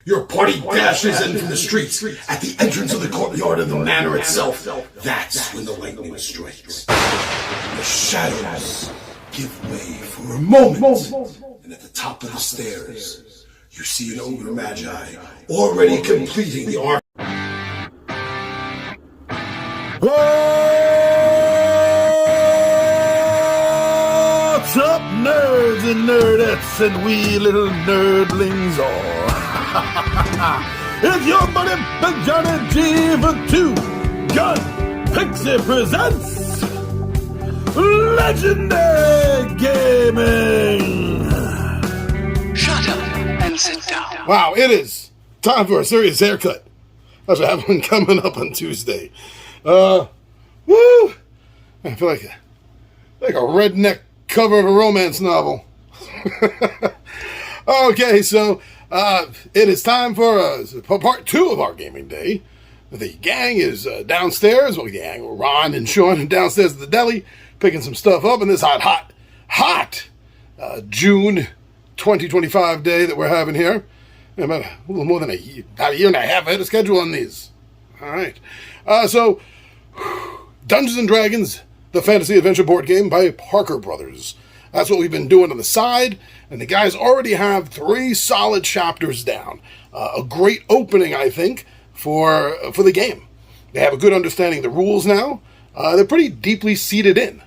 Your party dashes in from the streets at the entrance of the courtyard of the manor itself. That's when the lightning strikes. The shadows give way for a moment. And at the top of the stairs, you see an ogre magi already completing the arc. What's up, nerds and nerdettes and wee little nerdlings all? It's your buddy Johnny G for 2 Gun Pixie presents Legendary Gaming. Shut up and sit down. Wow, it is time for a serious haircut. I should have one coming up on Tuesday. Woo! I feel like a redneck cover of a romance novel. Okay, so it is time for part 2 of our gaming day. The gang is downstairs. Well, the gang, Ron and Sean, are downstairs at the deli, picking some stuff up on this hot June 2025 day that we're having here. About a little more than a year and a half ahead of schedule on these. All right. So, Dungeons & Dragons, the fantasy adventure board game by Parker Brothers. That's what we've been doing on the side, and the guys already have 3 solid chapters down. A great opening, I think, for the game. They have a good understanding of the rules now. They're pretty deeply seated in.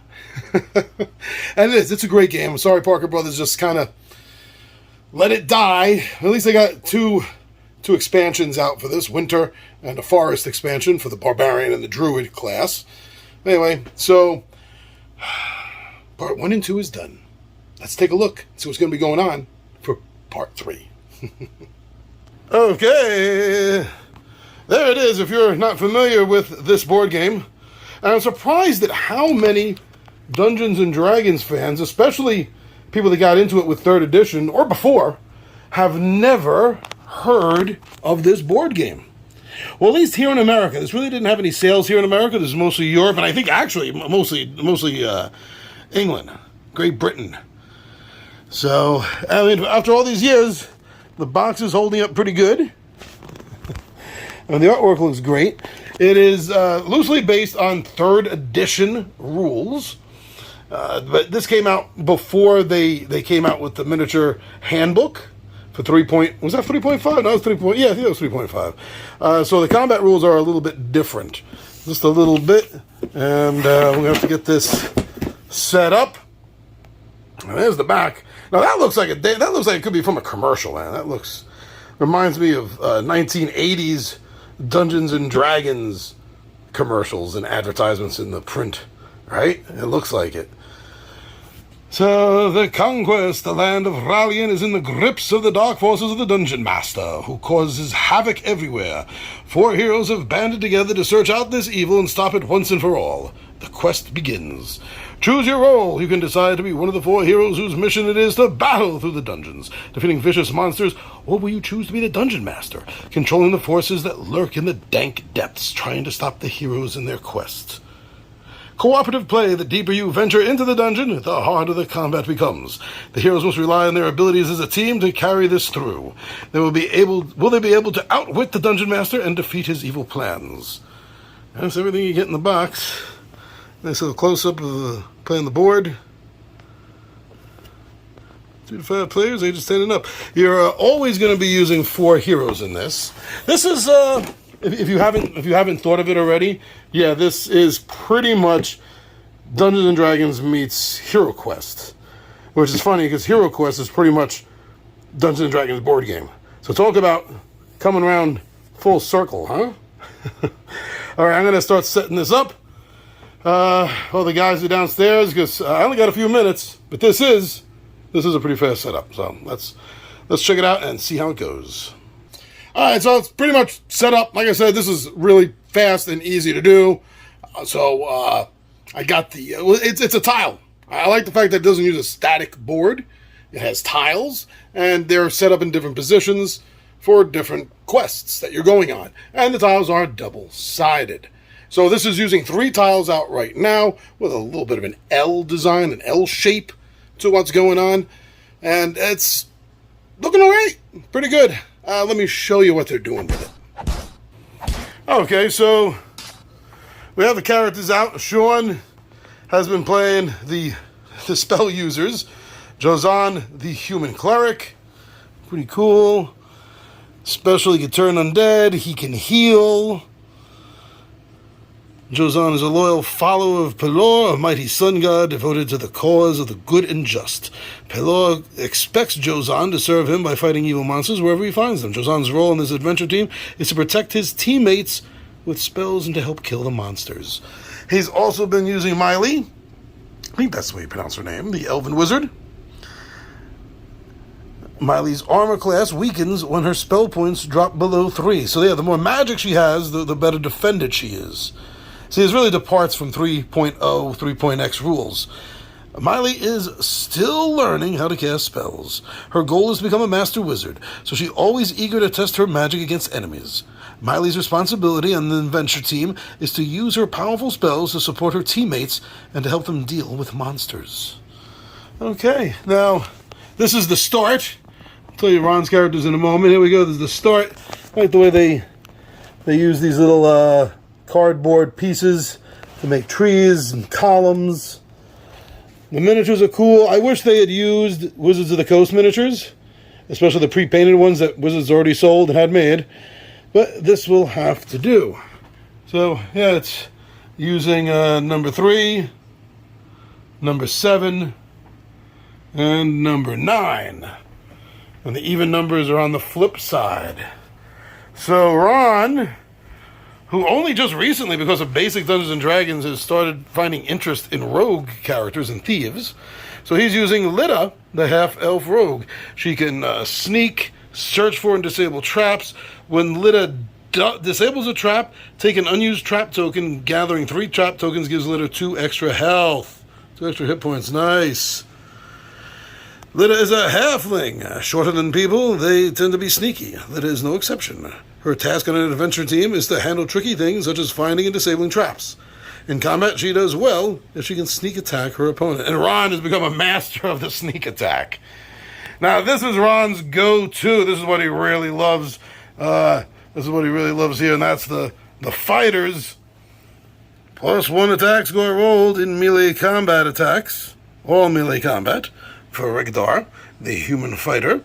And it's a great game. I'm sorry Parker Brothers just kind of let it die. At least they got two expansions out for this, Winter and a Forest expansion for the Barbarian and the Druid class. Anyway, so part 1 and 2 is done. Let's take a look, see what's going to be going on for part 3. Okay, there it is if you're not familiar with this board game. And I'm surprised at how many Dungeons & Dragons fans, especially people that got into it with 3rd edition or before, have never heard of this board game. Well, at least here in America. This really didn't have any sales here in America. This is mostly Europe, and I think actually mostly England, Great Britain. So, I mean, after all these years, the box is holding up pretty good. And the artwork looks great. It is loosely based on 3rd edition rules. But this came out before they came out with the miniature handbook for 3. Was that 3.5? No, it was 3. Yeah, I think it was 3.5. So the combat rules are a little bit different, just a little bit, and we're gonna have to get this set up. And there's the back. Now that looks like it could be from a commercial, man. That reminds me of 1980s Dungeons and Dragons commercials and advertisements in the print, right? It looks like it. So, the conquest, the land of Rallian, is in the grips of the dark forces of the Dungeon Master, who causes havoc everywhere. 4 heroes have banded together to search out this evil and stop it once and for all. The quest begins. Choose your role. You can decide to be one of the 4 heroes whose mission it is to battle through the dungeons, defeating vicious monsters, or will you choose to be the Dungeon Master, controlling the forces that lurk in the dank depths, trying to stop the heroes in their quest. Cooperative play. The deeper you venture into the dungeon, the harder the combat becomes. The heroes must rely on their abilities as a team to carry this through. Will they be able to outwit the Dungeon Master and defeat his evil plans? That's everything you get in the box. Nice little close-up of playing the board. 2 to 5 players, ages 10 and up. You're always going to be using 4 heroes in this. This is if you haven't thought of it already, yeah, this is pretty much Dungeons and Dragons meets Hero Quest, which is funny because Hero Quest is pretty much Dungeons and Dragons board game. So talk about coming around full circle, huh? All right, I'm gonna start setting this up. Well, the guys are downstairs because I only got a few minutes, but this is a pretty fast setup. So let's check it out and see how it goes. All right, so it's pretty much set up. Like I said, this is really fast and easy to do. So I got it's a tile. I like the fact that it doesn't use a static board. It has tiles, and they're set up in different positions for different quests that you're going on. And the tiles are double-sided. So this is using 3 tiles out right now with a little bit of an L design, an L shape to what's going on. And it's looking all right. Pretty good. Let me show you what they're doing with it. Okay, so we have the characters out. Sean has been playing the spell users. Jozan, the human cleric. Pretty cool. Special, he can turn undead. He can heal. Jozan is a loyal follower of Pelor, a mighty sun god devoted to the cause of the good and just. Pelor expects Jozan to serve him by fighting evil monsters wherever he finds them. Jozan's role in this adventure team is to protect his teammates with spells and to help kill the monsters. He's also been using Miley. I think that's the way you pronounce her name, the elven wizard. Miley's armor class weakens when her spell points drop below 3. So yeah, the more magic she has, the better defended she is. See, this really departs from 3.0, 3.x rules. Miley is still learning how to cast spells. Her goal is to become a master wizard, so she's always eager to test her magic against enemies. Miley's responsibility on the adventure team is to use her powerful spells to support her teammates and to help them deal with monsters. Okay, now, this is the start. I'll tell you Ron's characters in a moment. Here we go, this is the start. I like the way they use these little cardboard pieces to make trees and columns. The miniatures are cool. I wish they had used Wizards of the Coast miniatures, especially the pre-painted ones that Wizards already sold and had made. But this will have to do. So, yeah, it's using number 3, number 7, and number 9. And the even numbers are on the flip side. So Ron, who only just recently, because of basic Dungeons & Dragons, has started finding interest in rogue characters and thieves. So he's using Lita, the half-elf rogue. She can sneak, search for and disable traps. When Lita disables a trap, take an unused trap token. Gathering 3 trap tokens gives Lita 2 extra health. 2 extra hit points. Nice. Lita is a halfling. Shorter than people, they tend to be sneaky. Lita is no exception. Her task on an adventure team is to handle tricky things such as finding and disabling traps. In combat, she does well if she can sneak attack her opponent. And Ron has become a master of the sneak attack. Now, this is Ron's go-to. This is what he really loves. This is what he really loves here, and that's the fighters. +1 attack score rolled in melee combat attacks. All melee combat. For Regdar, the human fighter.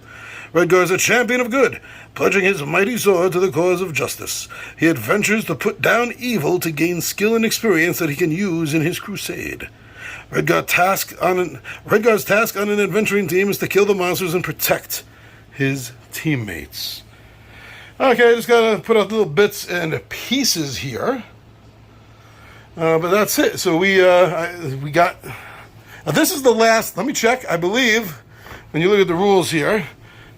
Redgar is a champion of good, pledging his mighty sword to the cause of justice. He adventures to put down evil to gain skill and experience that he can use in his crusade. Redgar's task on an adventuring team is to kill the monsters and protect his teammates. Okay, I just gotta put out little bits and pieces here. But that's it. So we got... this is the last... Let me check. I believe, when you look at the rules here...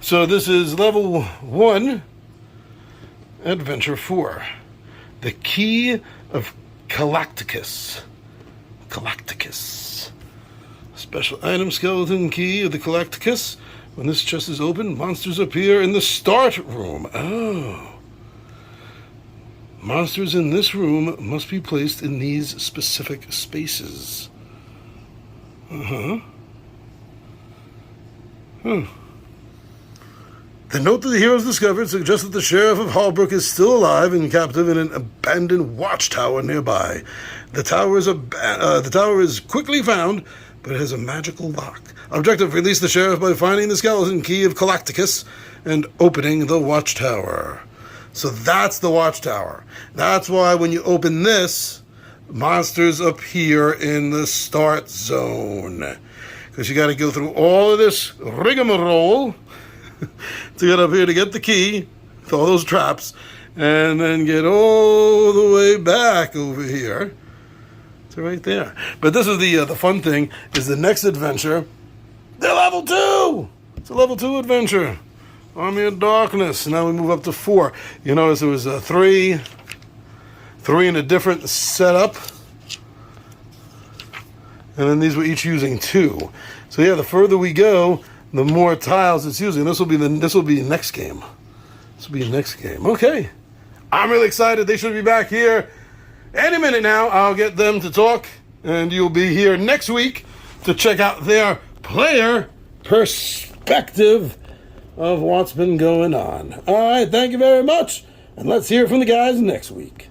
So this is level 1, adventure 4. The Key of Galacticus. Galacticus. Special item skeleton key of the Galacticus. When this chest is opened, monsters appear in the start room. Oh. Monsters in this room must be placed in these specific spaces. Uh-huh. Huh. The note that the heroes discovered suggests that the Sheriff of Hallbrook is still alive and captive in an abandoned watchtower nearby. The tower is quickly found, but it has a magical lock. Objective: release the Sheriff by finding the skeleton key of Galacticus and opening the watchtower. So that's the watchtower. That's why when you open this, monsters appear in the start zone. Because you got to go through all of this rigmarole to get up here to get the key to all those traps, and then get all the way back over here to right there. But this is the fun thing, is the next adventure, they're level 2! It's a level 2 adventure. Army of Darkness. Now we move up to 4. You notice there was 3 in a different setup, and then these were each using 2. So yeah, the further we go, the more tiles it's using. This will be next game. This will be next game. Okay. I'm really excited. They should be back here any minute now. I'll get them to talk, and you'll be here next week to check out their player perspective of what's been going on. All right, thank you very much, and let's hear from the guys next week.